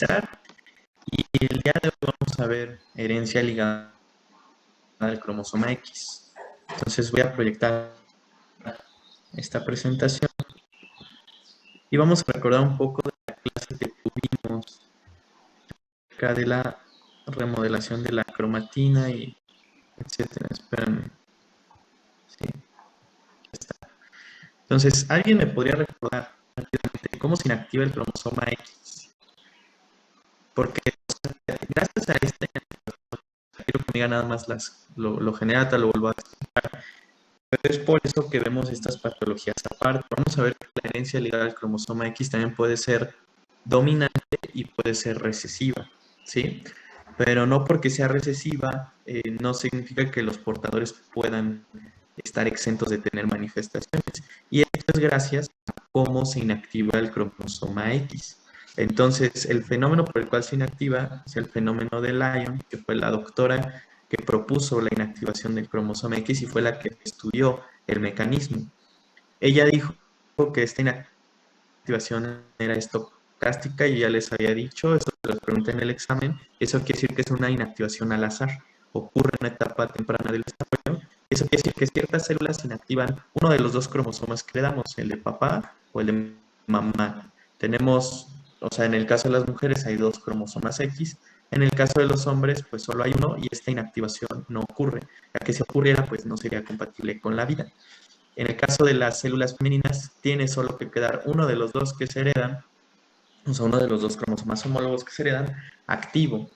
Y el día de hoy vamos a ver herencia ligada al cromosoma X. Entonces voy a proyectar esta presentación y vamos a recordar un poco de la clase que tuvimos acerca de la remodelación de la cromatina y etcétera. Espérame. Sí, está. Entonces, ¿alguien me podría recordar rápidamente cómo se inactiva el cromosoma X? Porque gracias a esta inactivación, quiero que me diga nada más lo general, te lo vuelvo a explicar. Pero es por eso que vemos estas patologías aparte. Vamos a ver que la herencia ligada al cromosoma X también puede ser dominante y puede ser recesiva, ¿sí? Pero no porque sea recesiva, no significa que los portadores puedan estar exentos de tener manifestaciones. Y esto es gracias a cómo se inactiva el cromosoma X. Entonces, el fenómeno por el cual se inactiva es el fenómeno de Lyon, que fue la doctora que propuso la inactivación del cromosoma X y fue la que estudió el mecanismo. Ella dijo que esta inactivación era estocástica y ya les había dicho, eso se los pregunté en el examen, eso quiere decir que es una inactivación al azar, ocurre en una etapa temprana del desarrollo, eso quiere decir que ciertas células inactivan uno de los dos cromosomas que le damos, el de papá o el de mamá. Tenemos, o sea, en el caso de las mujeres hay dos cromosomas X, en el caso de los hombres, pues solo hay uno y esta inactivación no ocurre, ya que si ocurriera, pues no sería compatible con la vida. En el caso de las células femeninas, tiene solo que quedar uno de los dos que se heredan, o sea, uno de los dos cromosomas homólogos que se heredan, activo.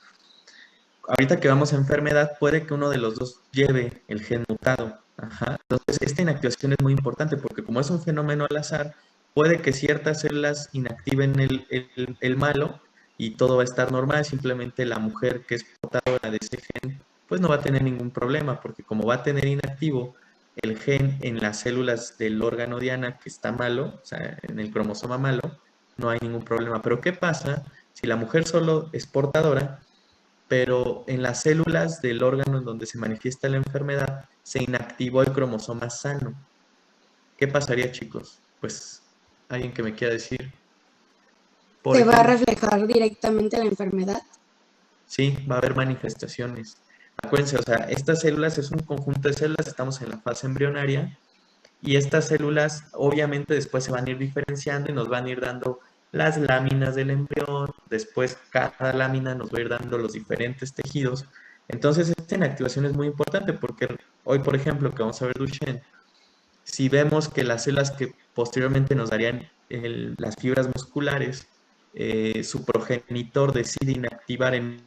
Ahorita que vamos a enfermedad, puede que uno de los dos lleve el gen mutado. Ajá. Entonces, esta inactivación es muy importante porque como es un fenómeno al azar, puede que ciertas células inactiven el malo y todo va a estar normal. Simplemente la mujer que es portadora de ese gen, pues no va a tener ningún problema porque como va a tener inactivo el gen en las células del órgano diana que está malo, o sea, en el cromosoma malo, no hay ningún problema. Pero ¿qué pasa si la mujer solo es portadora, pero en las células del órgano en donde se manifiesta la enfermedad se inactivó el cromosoma sano? ¿Qué pasaría, chicos? Pues alguien que me quiera decir. Por ¿Se va a ejemplo, reflejar directamente la enfermedad? sí, va a haber manifestaciones. Acuérdense, o sea, estas células es un conjunto de células, estamos en la fase embrionaria y estas células obviamente después se van a ir diferenciando y nos van a ir dando las láminas del embrión, después cada lámina nos va a ir dando los diferentes tejidos. Entonces esta inactivación es muy importante porque hoy, por ejemplo, que vamos a ver Duchenne, si vemos que las células que posteriormente nos darían las fibras musculares, su progenitor decide inactivar en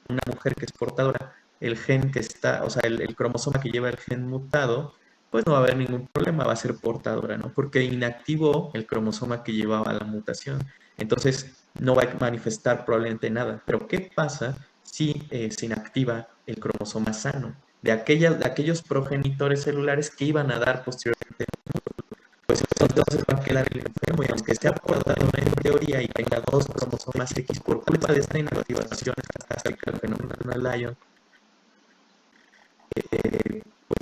una mujer que es portadora el gen que está, o sea, el cromosoma que lleva el gen mutado, pues no va a haber ningún problema, va a ser portadora, ¿no? Porque inactivó el cromosoma que llevaba la mutación. Entonces, no va a manifestar probablemente nada. Pero, ¿qué pasa si se inactiva el cromosoma sano? De aquellos progenitores celulares que iban a dar posteriormente, pues entonces va a quedar el enfermo y aunque sea portador en teoría y tenga dos cromosomas X por culpa de esta inactivación hasta el fenómeno de Lyon,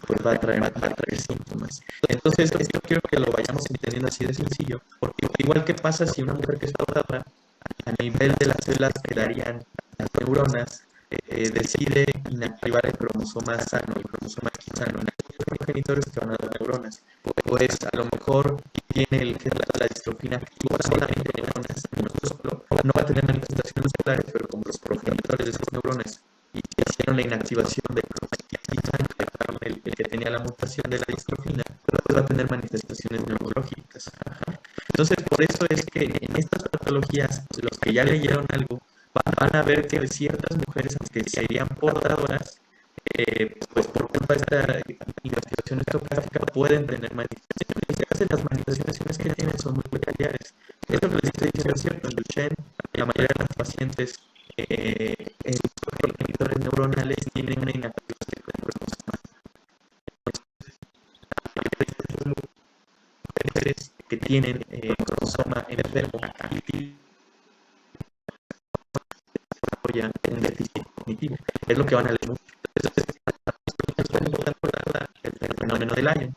pues va a traer síntomas. Entonces, esto quiero que lo vayamos entendiendo así de sencillo, porque igual que pasa si una mujer que es portadora, a nivel de las células que darían las neuronas, decide inactivar el cromosoma sano, el cromosoma X sano, en aquellos progenitores que van a dar neuronas, pues a lo mejor tiene el gen de la distrofina activa solamente en neuronas, no va a tener manifestaciones celulares, pero como los progenitores de esas neuronas hicieron la inactivación del cromosoma X sano, el que tenía la mutación de la distrofina, pues va a tener manifestaciones neurológicas. Ajá. Entonces, por eso es que en estas patologías, los que ya leyeron algo, van a ver que ciertas mujeres, aunque serían portadoras, pues por culpa de esta inactivación estocástica, pueden tener manifestaciones. Y a veces las manifestaciones que tienen son muy peculiares. Esto que les estoy diciendo es cierto. En Duchenne, la mayoría de los pacientes, sus progenitores neuronales tienen una inactivación de cromosomas. Mujeres que tienen cromosoma enfermo y desarrollan un déficit cognitivo. Es lo que van a leer mucho. Entonces, es muy importante el fenómeno del Lyon.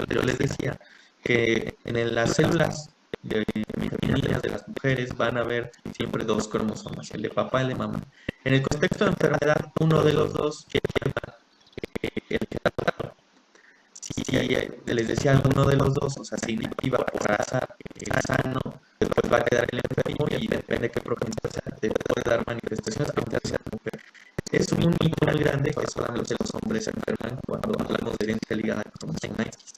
Yo les decía que en las células femeninas de las mujeres van a haber siempre dos cromosomas, el de papá y el de mamá. En el contexto de enfermedad, uno de los dos lleva el tratado. Si les decía alguno de los dos, o sea, se inactiva por azar el sano, después va a quedar el enfermo y depende de qué progenitor sea, te puede dar manifestaciones aunque sea mujer. Es un mito muy grande que solamente los hombres se enferman cuando hablamos de herencia ligada al cromosoma X.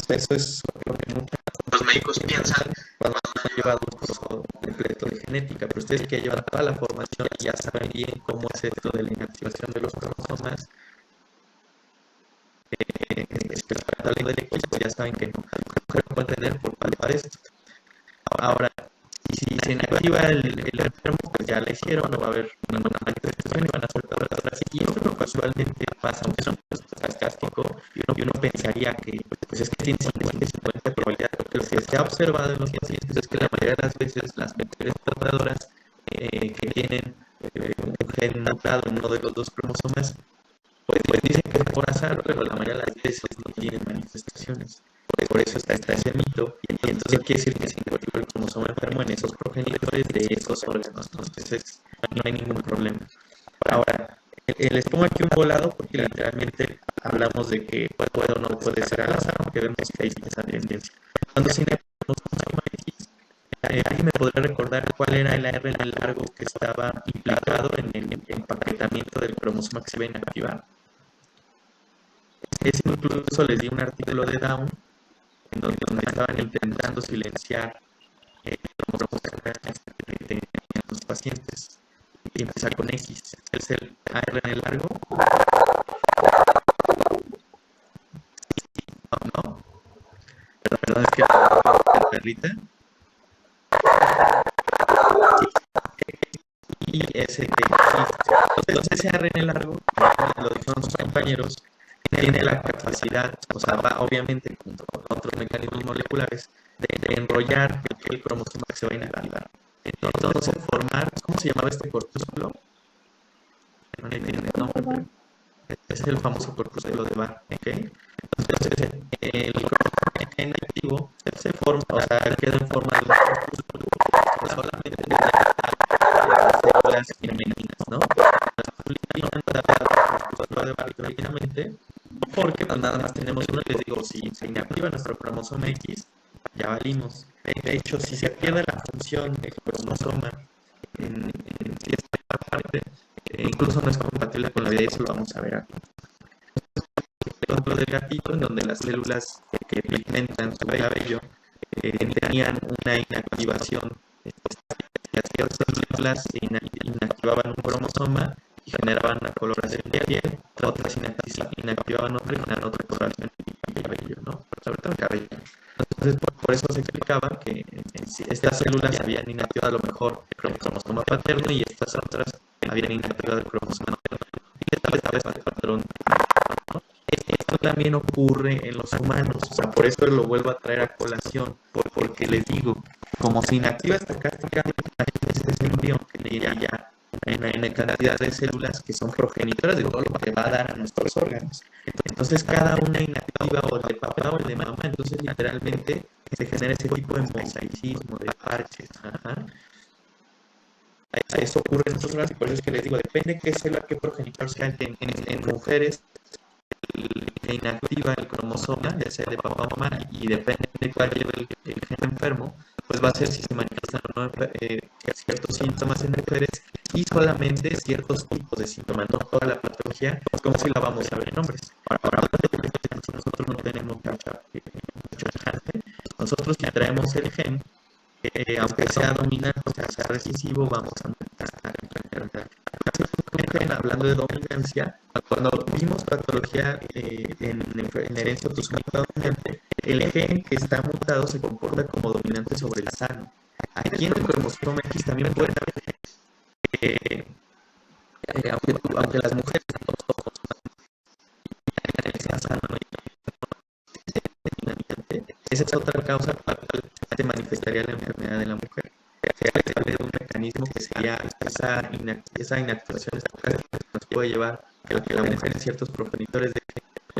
Eso es lo que muchos los médicos piensan cuando han llevado un curso completo de genética, pero ustedes que llevan toda la formación ya saben bien cómo es esto de la inactivación de los cromosomas. Hablando del X, pues ya saben que no pueden tener por culpa de esto. Ahora, si se inactiva el enfermo, pues ya le hicieron, no va a haber una manifestación y van a ser todas las otras. Y esto casualmente pasa, aunque es un sarcástico, y uno pensaría que pues es que tiene 50 y 50 de probabilidad. Lo que se ha observado en los pacientes es que la mayoría de las veces las mujeres portadoras que tienen un gen mutado en uno de los dos cromosomas, pues dicen que es por azar, pero la mayoría de las veces no tienen manifestaciones. Por eso está ese mito. Y entonces quiere decir que se encuentra el cromosoma enfermo en esos progenitores de esos órganos. Entonces no hay ningún problema. Ahora, les pongo aquí un volado porque literalmente hablamos de que puede o no puede ser al azar, aunque vemos que hay esa tendencia. Cuando se inactiva el cromosoma X, ¿alguien me podría recordar cuál era el ARN largo que estaba implicado en el empaquetamiento del cromosoma que se ve inactivado? Es incluso les di un artículo de Down en donde estaban intentando silenciar los que tenían los pacientes y empieza con X. Es el ARN largo. No. Perdón, es que la perrita. Y ese entonces ese ARN largo, lo dijeron sus compañeros, tiene la capacidad, o sea, va obviamente junto con otros mecanismos moleculares, de enrollar el cromosoma que se va a inactivar. Entonces, formar, ¿cómo se llamaba este corpúsculo? No tiene nombre, pero ese es el famoso corpúsculo de Barr, ¿ok? Entonces, el cromosoma inactivo se forma, o sea, queda en forma de un corpúsculo, solamente de las células femeninas, ¿no? De Barr tranquilamente, porque pues, nada más tenemos uno y les digo, si se inactiva nuestro cromosoma X, ya valimos. De hecho, si se pierde la función del cromosoma en cierta parte, incluso no es compatible con la vida, y eso lo vamos a ver aquí. El ejemplo del gatito, en donde las células que pigmentan su cabello tenían una inactivación, las células inactivaban un cromosoma y generaban una coloración de piel, otras inactivaban otro y generaban otra coloración de cabello, ¿no? Sobre todo el cabello. Entonces, por eso se explicaba que estas células habían inactivado a lo mejor el cromosoma paterno y estas otras habían inactivado el cromosoma materno. Y esta vez el patrón, ¿no? Esto también ocurre en los humanos, o sea, por eso lo vuelvo a traer a colación, porque les digo, como se inactiva esta este embrión que tiene ya una cantidad de células que son progenitoras de todo lo que va a dar a nuestros órganos. Entonces, cada una inactiva o el de papá o el de mamá, entonces literalmente se genera ese tipo de mosaicismo, de parches. Ajá. Eso ocurre en nuestros órganos y por eso es que les digo, depende qué célula, qué progenitor sea en mujeres que inactiva el cromosoma, ya sea de papá o mamá, y depende de cuál lleve el gen enfermo, pues va a ser si se manifiestan o no ciertos síntomas en mujeres y solamente ciertos tipos de síntomas, no toda la patología, como si la vamos a ver en hombres. Ahora nosotros no tenemos mucho chance, nosotros si traemos el gen, aunque sea dominante, o sea recesivo, vamos a estar hablando de dominancia, cuando vimos patología en herencia autosómica dominante, el gen que está mutado se comporta como dominante sobre el sano. Aquí en el cromosoma X también puede haber, aunque las mujeres no somos sano dominante, esa es otra causa por la cual se manifestaría la enfermedad de la mujer. De un mecanismo que sería esa inactivación que nos puede llevar a que la mujer en ciertos progenitores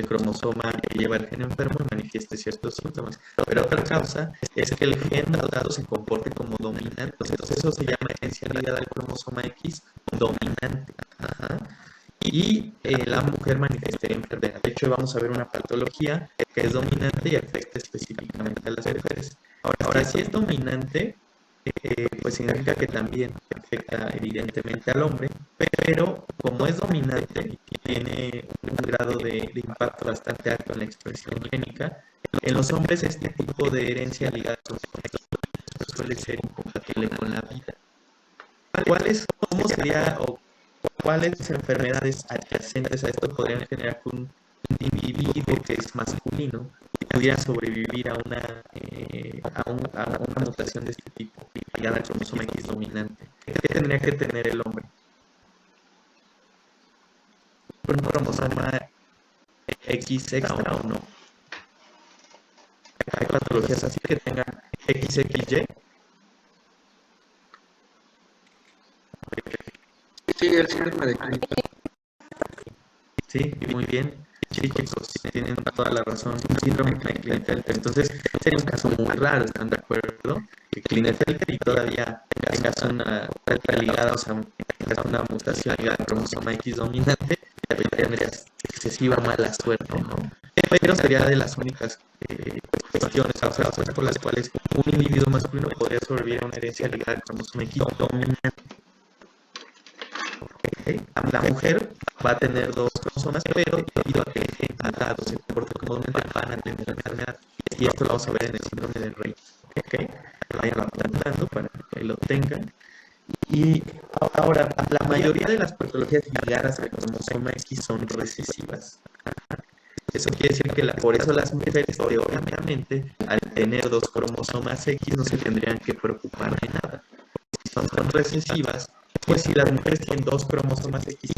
el cromosoma que lleva el gen enfermo y manifieste ciertos síntomas. Pero otra causa es que el gen dado se comporte como dominante. Entonces eso se llama herencia ligada al cromosoma X dominante. Ajá. Y la mujer manifiesta enfermedad. De hecho, vamos a ver una patología que es dominante y afecta específicamente a las mujeres. Ahora si es dominante, pues significa que también afecta evidentemente al hombre, pero como es dominante y tiene un grado de impacto bastante alto en la expresión génica, en los hombres este tipo de herencia ligada a los suele ser incompatible con la vida. ¿Cómo sería o cuáles enfermedades adyacentes a esto podrían generar que un individuo que es masculino pudiera sobrevivir a una mutación de este tipo, ligada al cromosoma X dominante? ¿Qué tendría que tener el hombre? ¿Un cromosoma X extra o no? Hay patologías así que tengan XXY. Sí, el síndrome de Klinefelter. Sí, muy bien. Sí, chicos, tienen toda la razón. Síndrome de Klinefelter. Entonces, sería un caso muy raro, ¿están de acuerdo? Que Klinefelter y todavía tengas una falta ligada, o sea, tengas una mutación ligada al cromosoma X dominante, ya tendrías excesiva mala suerte, ¿no? Pero sería de las únicas cuestiones, o sea, razones por las cuales un individuo masculino podría sobrevivir a una herencia ligada al cromosoma X dominante. Okay. La mujer va a tener dos cromosomas, pero debido a que el gen dado se comporta como dominante, van a tener la enfermedad. Y esto lo vamos a ver en el síndrome de Rey. Okay. Vayan apuntando para que lo tengan. Y ahora, la mayoría de las patologías ligadas al cromosoma X son recesivas. Eso quiere decir que por eso las mujeres, teóricamente, al tener dos cromosomas X, no se tendrían que preocupar de nada. Si son recesivas, pues si las mujeres tienen dos cromosomas X,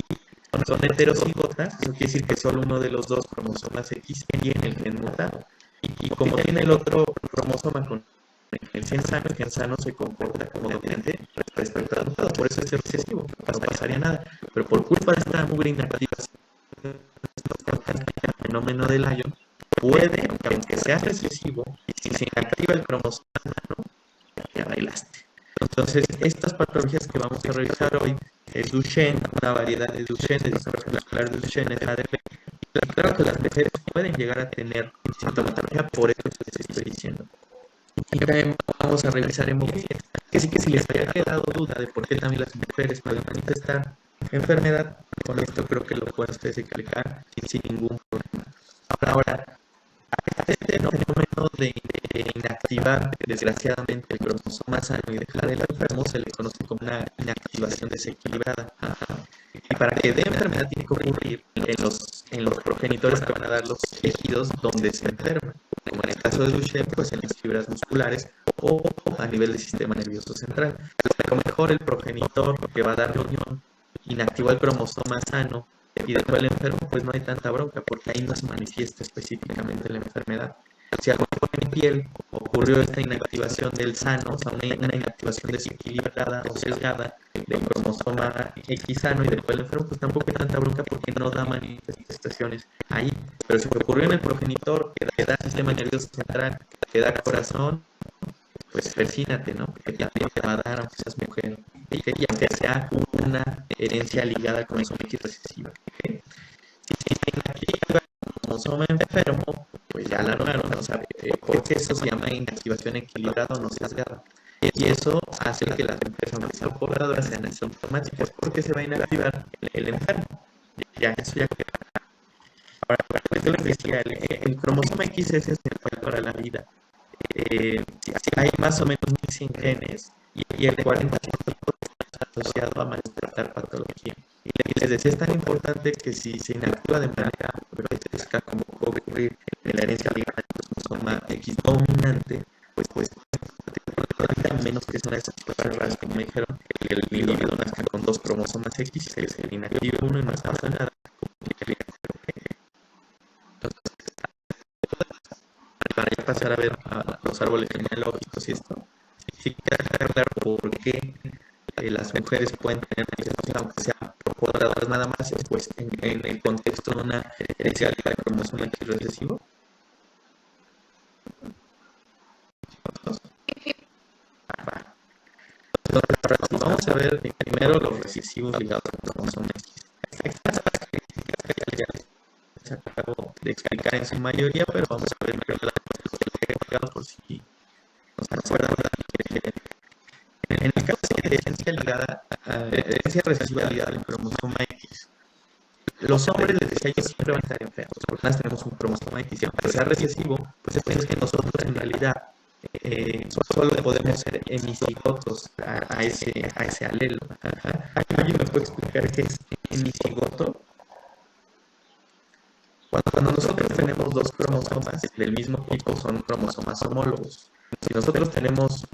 son heterocigotas, eso quiere decir que solo uno de los dos cromosomas X tiene el gen mutado. Y como tiene el otro cromosoma con el gen sano se comporta como dominante respecto al mutado, por eso es recesivo, no pasaría nada. Pero por culpa de esta mugre inactivación, el fenómeno del Lyon, puede, aunque sea recesivo, si se inactiva el cromosoma, ¿no? Ya bailaste. Entonces, estas patologías que vamos a revisar hoy es Duchenne, una variedad de Duchenne, de distrofia muscular de Duchenne, es ADP. Claro que las mujeres pueden llegar a tener sintomatología, por eso les estoy diciendo. Y también vamos a revisar hemofilias, que sí que si les haya quedado duda de por qué también las mujeres pueden manifestar enfermedad, con esto creo que lo pueden ustedes explicar sin ningún problema. Ahora, este fenómeno de inactivar desgraciadamente el cromosoma sano y dejar el enfermo se le conoce como una inactivación desequilibrada. Y para que dé enfermedad tiene que ocurrir en los progenitores que van a dar los tejidos donde se enferma, como en el caso de Duchenne, pues en las fibras musculares o a nivel del sistema nervioso central. A lo mejor el progenitor que va a dar la unión inactivó el cromosoma sano y después el enfermo, pues no hay tanta bronca porque ahí no se manifiesta específicamente la enfermedad. Si a lo mejor en piel ocurrió esta inactivación del sano, o sea, una inactivación desequilibrada o sesgada del cromosoma X sano y después el enfermo, pues tampoco hay tanta bronca porque no da manifestaciones ahí. Pero si ocurrió en el progenitor, que da sistema nervioso central, que da corazón, pues persínate, ¿no? Porque también te va a dar, aunque seas mujer, y aunque sea una herencia ligada con cromosoma X recesiva. ¿Okay? Si se inactiva el cromosoma enfermo, pues ya la lograron, o sea, porque eso se llama inactivación equilibrada o no sesgada. Y eso hace que las mujeres, aunque sean pobladoras, sean asintomáticas, porque se va a inactivar el enfermo. Ya, eso ya queda. Ahora, esto les decía, el cromosoma X es esencial para la vida. Hay más o menos 1100 genes y el 40% está asociado a manifestar patología. Y les decía, es tan importante que si se inactiva de manera grotesca como puede ocurrir en la herencia ligada al cromosoma X dominante, pues a menos que son esas cosas raras, como me dijeron, que el individuo nazca con dos cromosomas X, se le inactiva uno y no pasa nada. Para ya pasar a ver los árboles genealógicos y esto, sí queda claro por qué las mujeres pueden tener, aunque sea portadoras nada más, pues en el contexto de una herencia del cromosoma X recesivo. Entonces, vamos a ver primero los recesivos ligados al cromosoma X. Estas características que ya les acabo de explicar en su mayoría, pero vamos a ver primero las por si nos acuerdan. En el caso de herencia recesiva ligada al cromosoma X, los hombres, les decía yo, siempre van a estar enfermos, porque más tenemos un cromosoma X, y aunque sea recesivo, pues es que nosotros en realidad solo podemos ser hemicigotos a ese alelo. ¿Alguien me puede explicar qué es hemicigoto? Cuando nosotros tenemos dos cromosomas del mismo tipo, son cromosomas homólogos. Si nosotros tenemos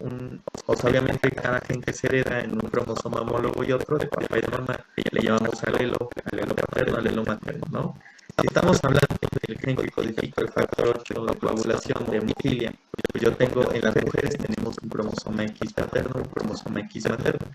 obviamente cada gen que se hereda en un cromosoma homólogo y otro, de papá y de mamá, le llamamos alelo paterno, alelo materno, ¿no? Si estamos hablando del gen que codifica el factor 8 de coagulación de hemofilia, pues yo tengo, en las mujeres tenemos un cromosoma X paterno y un cromosoma X materno.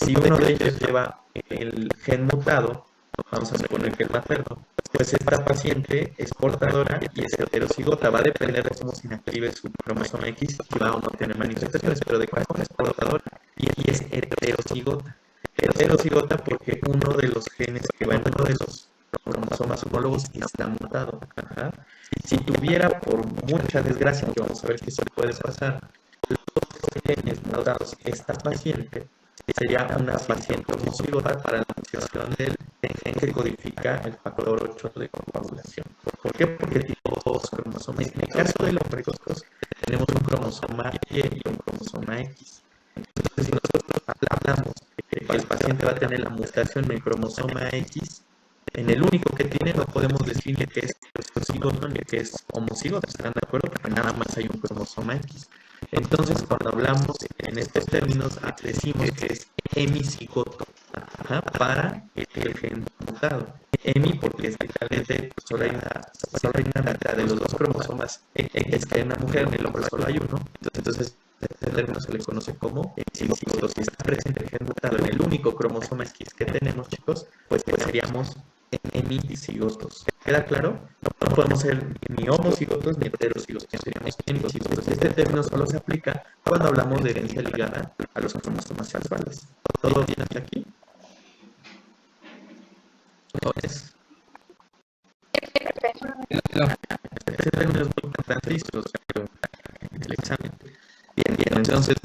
Si uno de ellos lleva el gen mutado, vamos a suponer que el materno, pues esta paciente es portadora y es heterocigota. Va a depender de cómo se inactive su cromosoma X y va o no tener manifestaciones, pero de cuál es portadora y es heterocigota. Heterocigota porque uno de los genes que va en uno de los cromosomas homólogos está mutado. Ajá. Si tuviera, por mucha desgracia, que vamos a ver que se puede pasar, los genes mutados esta paciente, sería una paciente homocigota para la mutación del gen que codifica el factor 8 de coagulación. ¿Por qué? Porque tiene dos cromosomas. En el caso de los precocos, tenemos un cromosoma Y y un cromosoma X. Entonces, si nosotros hablamos de que el paciente va a tener la mutación en el cromosoma X, en el único que tiene no podemos decir ni que es heterocigoto ni que es homocigoto, ¿están de acuerdo? Porque nada más hay un cromosoma X. Entonces, cuando hablamos en estos términos, decimos que es hemicigoto, para el gen mutado. Hemi porque es literalmente solo hay una mitad de los dos cromosomas X que hay en una mujer, en el hombre solo hay uno. Entonces este término se le conoce como hemicigoto. Si está presente el gen mutado en el único cromosoma X que tenemos, chicos, pues seríamos hemicigotos. ¿Queda claro? No podemos ser ni homocigotos ni heterocigotos, seríamos hemicigotos. Este término solo se aplica cuando hablamos de herencia ligada a los cromosomas sexuales. ¿Todo bien hasta aquí? Entonces, este término es muy importante y se lo saco en el examen. Bien, entonces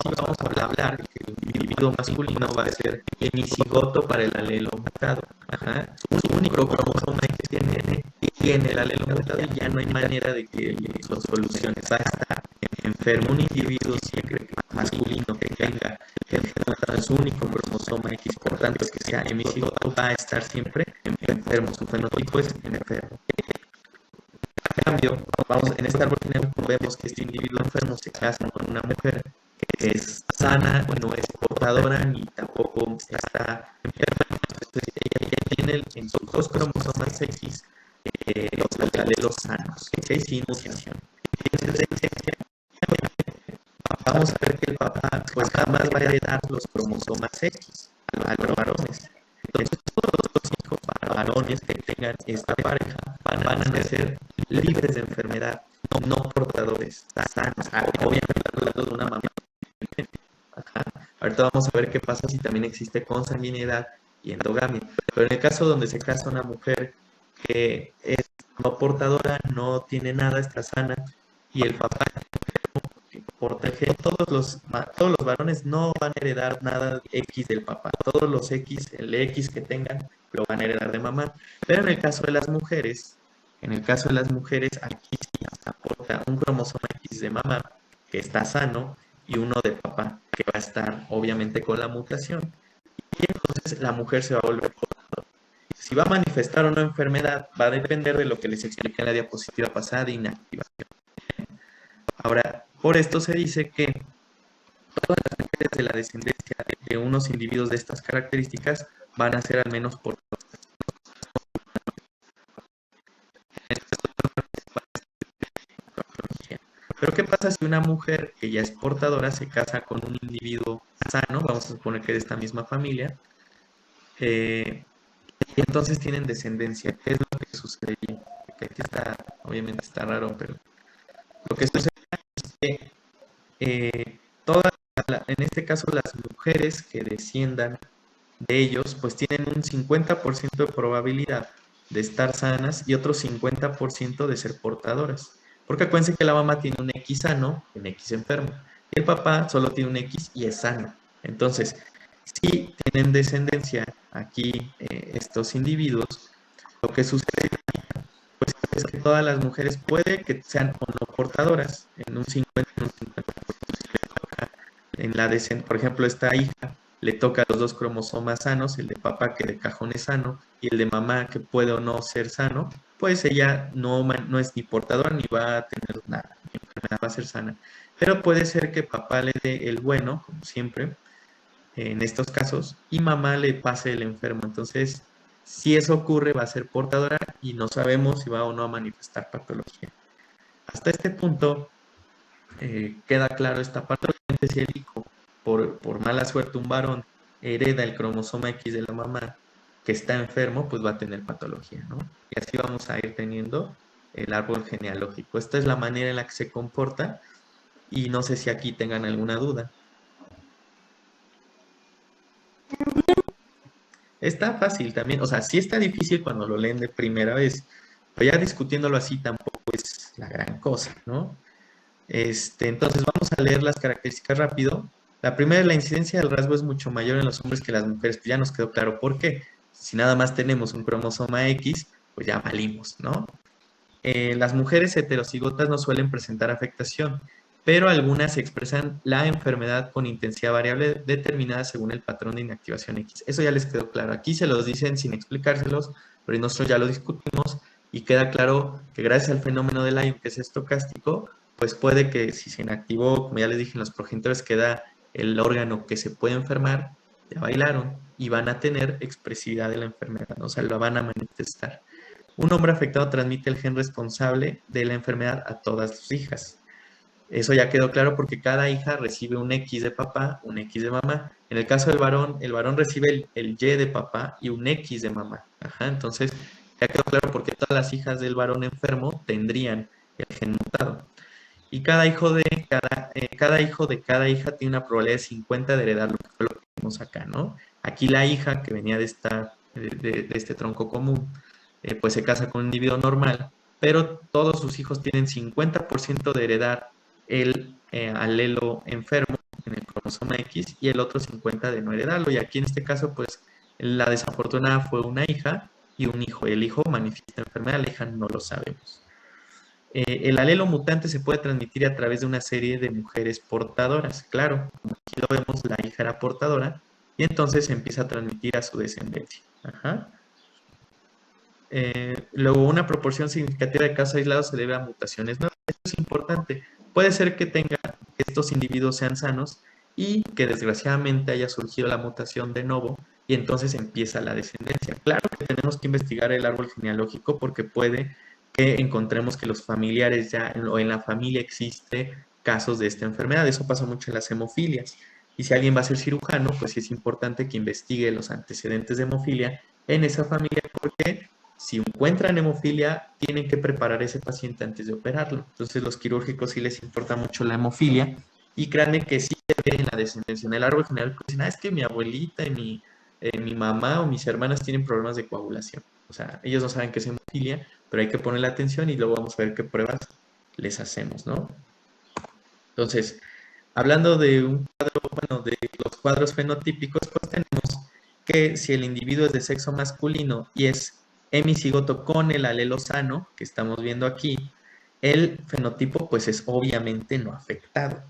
vamos a hablar que el individuo masculino va a ser hemicigoto para el alelo mutado. Ajá. Su único cromosoma que tiene el alelo mutado y ya no hay manera de que lo solucione. Va a estar enfermo un individuo siempre masculino que tenga el gen mutado en su único cromosoma X, por tanto que sea hemicigoto, va a estar siempre enfermo. Su fenotipo es enfermo. En cambio, en esta árbol vemos que este individuo enfermo se casa con una mujer que es sana, no es portadora ni tampoco está enferma. Entonces ella tiene en sus dos cromosomas X los alelos sanos, ¿okay? Sin mutación. Entonces, vamos a ver que el papá pues jamás va a heredar los cromosomas X a los varones. Entonces todos los hijos varones que tengan esta pareja van a nacer libres de enfermedad, no portadores, sanos, obviamente hablando de una mamá. Ajá. Ahorita vamos a ver qué pasa si también existe consanguinidad y endogamia. Pero en el caso donde se casa una mujer que es no portadora, no tiene nada, está sana, y el papá que porta el gen, todos los varones no van a heredar nada X del papá. Todos los X, el X que tengan, lo van a heredar de mamá. Pero en el caso de las mujeres, aquí sí aporta un cromosoma X de mamá, que está sano, y uno de papá, que va a estar obviamente con la mutación. Y entonces la mujer se va a volver portadora. Si va a manifestar o no enfermedad, va a depender de lo que les expliqué en la diapositiva pasada de inactivación. Ahora, por esto se dice que todas las mujeres de la descendencia de unos individuos de estas características van a ser al menos portadoras. Pero ¿qué pasa si una mujer que ya es portadora se casa con un individuo sano? Vamos a suponer que de esta misma familia. eh, y entonces tienen descendencia. ¿Qué es lo que sucedería? Que aquí está, obviamente está raro, pero lo que sucede es que todas, en este caso las mujeres que desciendan de ellos, pues tienen un 50% de probabilidad de estar sanas y otro 50% de ser portadoras. Porque acuérdense que la mamá tiene un X sano y un X enfermo. Y el papá solo tiene un X y es sano. Entonces, si tienen descendencia aquí estos individuos, lo que sucede pues, es que todas las mujeres puede que sean o no portadoras en un 50, en un 50%. En la por ejemplo, esta hija le toca los dos cromosomas sanos, el de papá que de cajón es sano y el de mamá que puede o no ser sano, pues ella no es ni portadora ni va a tener nada, ni enfermedad, va a ser sana. Pero puede ser que papá le dé el bueno, como siempre, en estos casos, y mamá le pase el enfermo. Entonces, si eso ocurre, va a ser portadora y no sabemos si va o no a manifestar patología. Hasta este punto, queda claro esta parte. Obviamente, si el hijo, por mala suerte, un varón, hereda el cromosoma X de la mamá que está enfermo, pues va a tener patología, ¿no? Y así vamos a ir teniendo el árbol genealógico. Esta es la manera en la que se comporta y no sé si aquí tengan alguna duda. Está fácil también, o sea, sí está difícil cuando lo leen de primera vez, pero ya discutiéndolo así tampoco es la gran cosa, ¿no? Entonces vamos a leer las características rápido. La primera, la incidencia del rasgo es mucho mayor en los hombres que en las mujeres, pues ya nos quedó claro por qué. Si nada más tenemos un cromosoma X, pues ya valimos, ¿no? Las mujeres heterocigotas no suelen presentar afectación, pero algunas expresan la enfermedad con intensidad variable determinada según el patrón de inactivación X. Eso ya les quedó claro. Aquí se los dicen sin explicárselos, pero nosotros ya lo discutimos y queda claro que gracias al fenómeno de Lyme, que es estocástico, pues puede que si se inactivó, como ya les dije, en los progenitores queda el órgano que se puede enfermar, ya bailaron y van a tener expresividad de la enfermedad, ¿no? O sea, lo van a manifestar. Un hombre afectado transmite el gen responsable de la enfermedad a todas sus hijas. Eso ya quedó claro porque cada hija recibe un X de papá, un X de mamá. En el caso del varón, el varón recibe el Y de papá y un X de mamá. Ajá, entonces ya quedó claro porque todas las hijas del varón enfermo tendrían el gen mutado. Y cada hijo de cada hija tiene una probabilidad de 50 de heredar lo que fue lo que vimos acá, ¿no? Aquí la hija que venía de este tronco común, pues se casa con un individuo normal, pero todos sus hijos tienen 50% de heredar el alelo enfermo en el cromosoma X y el otro 50% de no heredarlo. Y aquí en este caso, pues la desafortunada fue una hija y un hijo. El hijo manifiesta enfermedad, la hija no lo sabemos. El alelo mutante se puede transmitir a través de una serie de mujeres portadoras. Claro, como aquí lo vemos, la hija era portadora y entonces se empieza a transmitir a su descendencia. Ajá. Luego, una proporción significativa de casos aislados se debe a mutaciones nuevas. Esto es importante. Puede ser que estos individuos sean sanos y que desgraciadamente haya surgido la mutación de novo y entonces empieza la descendencia. Claro que tenemos que investigar el árbol genealógico porque puede que encontremos que los familiares ya o en la familia existe casos de esta enfermedad. Eso pasa mucho en las hemofilias. Y si alguien va a ser cirujano, pues sí es importante que investigue los antecedentes de hemofilia en esa familia porque si encuentran hemofilia, tienen que preparar a ese paciente antes de operarlo. Entonces, los quirúrgicos sí les importa mucho la hemofilia y créanme que sí se ve en la descendencia. En el árbol general, pues dicen, es que mi abuelita y mi mamá o mis hermanas tienen problemas de coagulación. O sea, ellos no saben qué es hemofilia, pero hay que ponerle atención y luego vamos a ver qué pruebas les hacemos, ¿no? Entonces, hablando de un cuadro, bueno, de los cuadros fenotípicos, pues tenemos que si el individuo es de sexo masculino y es hemicigoto con el alelo sano, que estamos viendo aquí, el fenotipo pues es obviamente no afectado.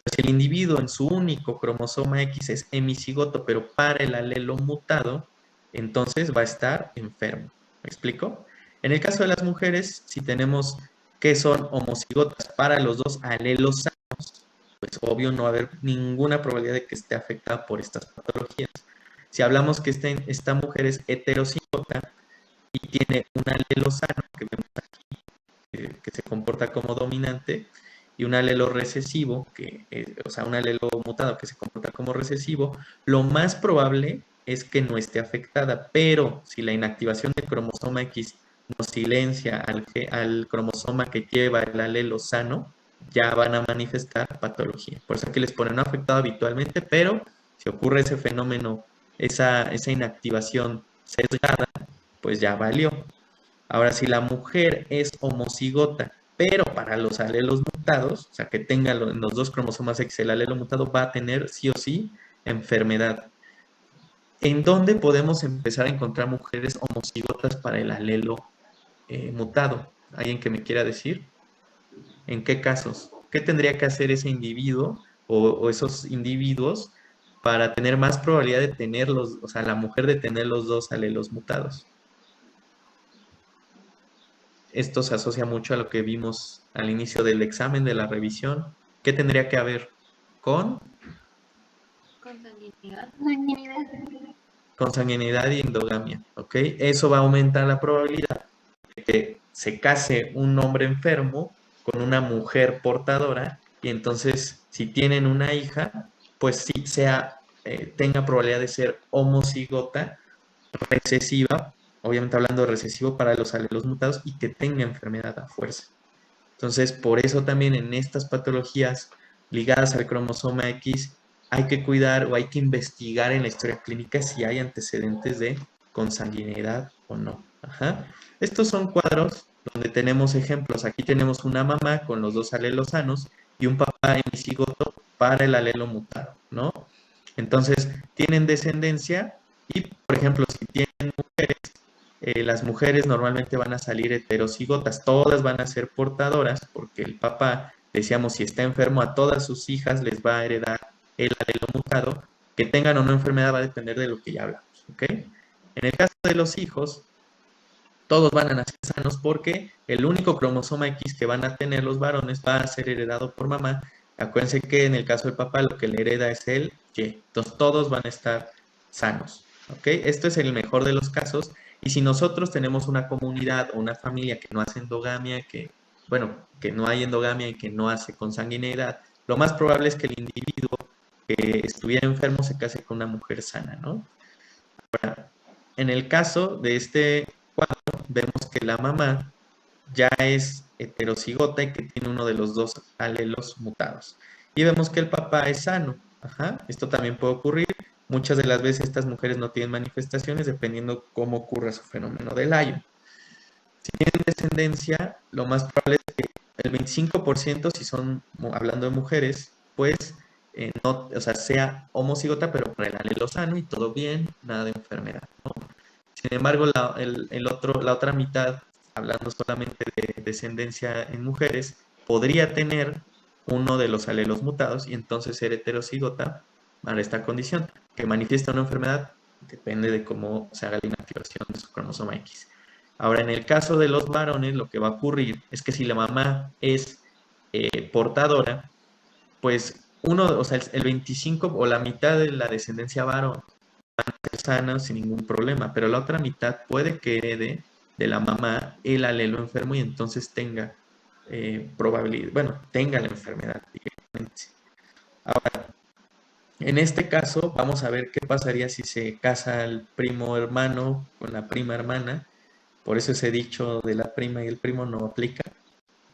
Si el individuo en su único cromosoma X es hemicigoto, pero para el alelo mutado, entonces va a estar enfermo. ¿Me explico? En el caso de las mujeres, si tenemos que son homocigotas para los dos alelos sanos, pues obvio no va a haber ninguna probabilidad de que esté afectada por estas patologías. Si hablamos que esta mujer es heterocigota y tiene un alelo sano, que vemos aquí, que se comporta como dominante, y un alelo recesivo, o sea, un alelo mutado que se comporta como recesivo, lo más probable es que no esté afectada, pero si la inactivación del cromosoma X nos silencia al cromosoma que lleva el alelo sano, ya van a manifestar patología. Por eso aquí les ponen no afectado habitualmente, pero si ocurre ese fenómeno, esa inactivación sesgada, pues ya valió. Ahora, si la mujer es homocigota, pero para los alelos mutados, o sea, que tenga en los dos cromosomas X el alelo mutado, va a tener sí o sí enfermedad. ¿En dónde podemos empezar a encontrar mujeres homocigotas para el alelo mutado? ¿Alguien que me quiera decir? ¿En qué casos? ¿Qué tendría que hacer ese individuo o esos individuos para tener más probabilidad de tenerlos, o sea, la mujer de tener los dos alelos mutados? Esto se asocia mucho a lo que vimos al inicio del examen de la revisión. ¿Qué tendría que haber? Con consanguinidad y endogamia, ¿ok? Eso va a aumentar la probabilidad de que se case un hombre enfermo con una mujer portadora y entonces si tienen una hija, pues sí tenga probabilidad de ser homocigota recesiva, obviamente hablando de recesivo para los alelos mutados y que tenga enfermedad a fuerza. Entonces, por eso también en estas patologías ligadas al cromosoma X hay que cuidar o hay que investigar en la historia clínica si hay antecedentes de consanguinidad o no. Ajá. Estos son cuadros donde tenemos ejemplos. Aquí tenemos una mamá con los dos alelos sanos y un papá hemicigoto para el alelo mutado, ¿no? Entonces, tienen descendencia y, por ejemplo, si tienen mujeres, las mujeres normalmente van a salir heterocigotas, todas van a ser portadoras, porque el papá, decíamos, si está enfermo, a todas sus hijas les va a heredar el alelo mutado, que tengan o no enfermedad va a depender de lo que ya hablamos, ¿ok? En el caso de los hijos, todos van a nacer sanos porque el único cromosoma X que van a tener los varones va a ser heredado por mamá. Acuérdense que en el caso del papá lo que le hereda es el Y. Entonces todos van a estar sanos. ¿Ok? Esto es el mejor de los casos. Y si nosotros tenemos una comunidad o una familia que no hace endogamia, que no hay endogamia y que no hace consanguinidad, lo más probable es que el individuo que estuviera enfermo se case con una mujer sana, ¿no? Ahora, en el caso de este cuadro, vemos que la mamá ya es heterocigota y que tiene uno de los dos alelos mutados. Y vemos que el papá es sano. Ajá. Esto también puede ocurrir. Muchas de las veces estas mujeres no tienen manifestaciones dependiendo cómo ocurra su fenómeno del ayo. Si tienen descendencia, lo más probable es que el 25%, si son hablando de mujeres, pues no, o sea, sea homocigota, pero para el alelo sano y todo bien, nada de enfermedad, ¿no? Sin embargo, la otra mitad, hablando solamente de descendencia en mujeres, podría tener uno de los alelos mutados y entonces ser heterocigota para esta condición. Que manifiesta una enfermedad depende de cómo se haga la inactivación de su cromosoma X. Ahora, en el caso de los varones, lo que va a ocurrir es que si la mamá es portadora, pues o sea, el 25 o la mitad de la descendencia varón sana sin ningún problema, pero la otra mitad puede que herede de la mamá el alelo enfermo y entonces tenga probabilidad, bueno, tenga la enfermedad directamente. Ahora, en este caso, vamos a ver qué pasaría si se casa el primo hermano con la prima hermana. Por eso ese dicho de la prima y el primo no aplica.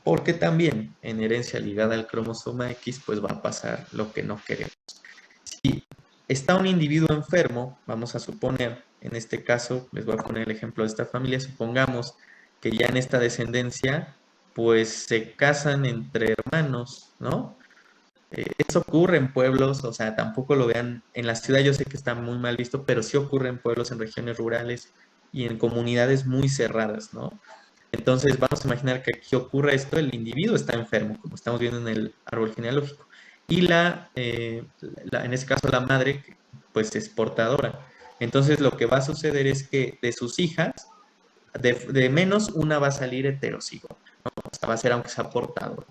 Porque también en herencia ligada al cromosoma X, pues va a pasar lo que no queremos. Si está un individuo enfermo, vamos a suponer, en este caso, les voy a poner el ejemplo de esta familia, supongamos que ya en esta descendencia, pues se casan entre hermanos, ¿no? Eso ocurre en pueblos, o sea, tampoco lo vean, en la ciudad yo sé que está muy mal visto, pero sí ocurre en pueblos, en regiones rurales y en comunidades muy cerradas, ¿no? Entonces vamos a imaginar que aquí ocurre esto, el individuo está enfermo, como estamos viendo en el árbol genealógico, y en este caso la madre, pues es portadora. Entonces lo que va a suceder es que de sus hijas, de menos una va a salir heterocigota, ¿no? O sea, va a ser aunque sea portadora.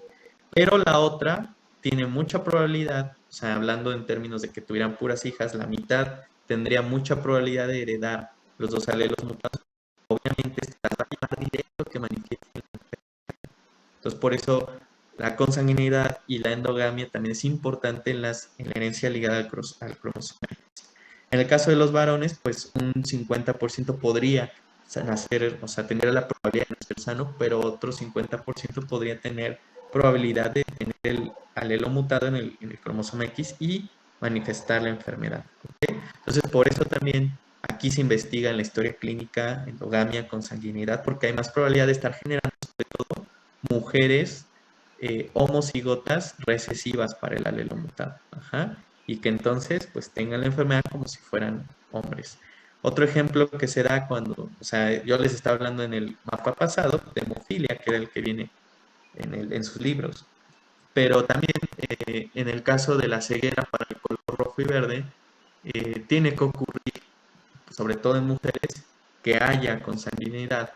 Pero la otra tiene mucha probabilidad, o sea, hablando en términos de que tuvieran puras hijas, la mitad tendría mucha probabilidad de heredar los dos alelos mutados. Obviamente, esta va a llevar directo que manifieste la enfermedad. Entonces, por eso la consanguinidad y la endogamia también es importante en la herencia ligada al cromosoma. En el caso de los varones, pues un 50% podría nacer, o sea, tener la probabilidad de nacer sano, pero otro 50% podría tener probabilidad de tener el alelo mutado en el cromosoma X y manifestar la enfermedad. ¿Ok? Entonces, por eso también aquí se investiga en la historia clínica endogamia, consanguinidad, porque hay más probabilidad de estar generando, sobre todo, mujeres homocigotas recesivas para el alelo mutado. Ajá. Y que entonces pues tengan la enfermedad como si fueran hombres. Otro ejemplo que se da cuando, o sea, yo les estaba hablando en el mapa pasado de hemofilia, que era el que viene en sus libros, pero también en el caso de la ceguera para el color rojo y verde, tiene que ocurrir, sobre todo en mujeres, que haya consanguinidad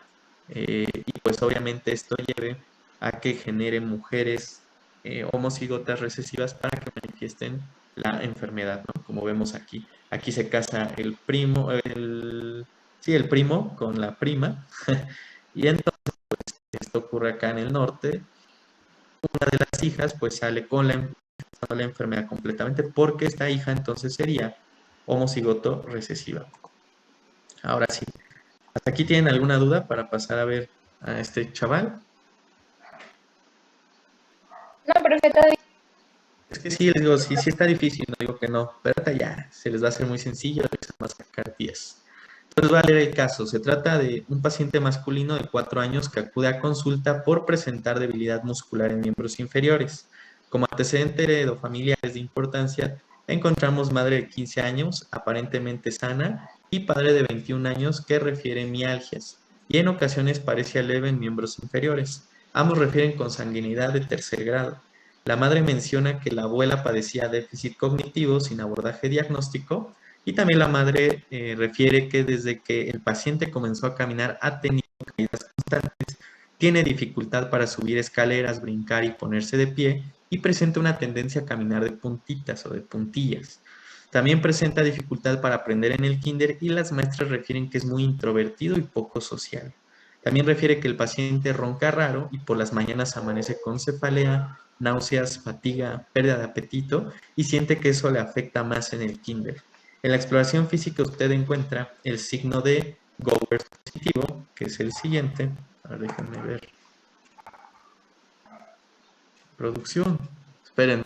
y pues obviamente esto lleve a que genere mujeres homocigotas recesivas para que manifiesten la enfermedad, ¿no? Como vemos aquí. Aquí se casa el primo, sí, el primo con la prima, y entonces esto ocurre acá en el norte. Una de las hijas pues sale con la enfermedad completamente porque esta hija entonces sería homocigoto recesiva. Ahora sí, ¿hasta aquí tienen alguna duda para pasar a ver a este chaval? No, perfecto. Es que sí, les digo, sí, sí está difícil, no digo que no, pero ahorita ya se les va a hacer muy sencillo, les van a sacar 10. Entonces voy a leer el caso. Se trata de un paciente masculino de 4 años que acude a consulta por presentar debilidad muscular en miembros inferiores. Como antecedente heredofamiliares de importancia, encontramos madre de 15 años, aparentemente sana, y padre de 21 años que refiere mialgias, y en ocasiones parecía leve en miembros inferiores. Ambos refieren consanguinidad de tercer grado. La madre menciona que la abuela padecía déficit cognitivo sin abordaje diagnóstico y también la madre refiere que desde que el paciente comenzó a caminar ha tenido caídas constantes, tiene dificultad para subir escaleras, brincar y ponerse de pie y presenta una tendencia a caminar de puntitas o de puntillas. También presenta dificultad para aprender en el kinder y las maestras refieren que es muy introvertido y poco social. También refiere que el paciente ronca raro y por las mañanas amanece con cefalea, náuseas, fatiga, pérdida de apetito y siente que eso le afecta más en el kinder. En la exploración física usted encuentra el signo de Gowers positivo, que es el siguiente. Ahora déjenme ver. Producción. Espérenme.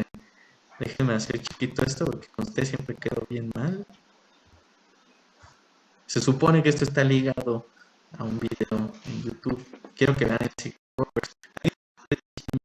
Déjenme hacer chiquito esto porque con usted siempre quedo bien mal. Se supone que esto está ligado a un video en YouTube. Quiero que vean el signo de Gowers.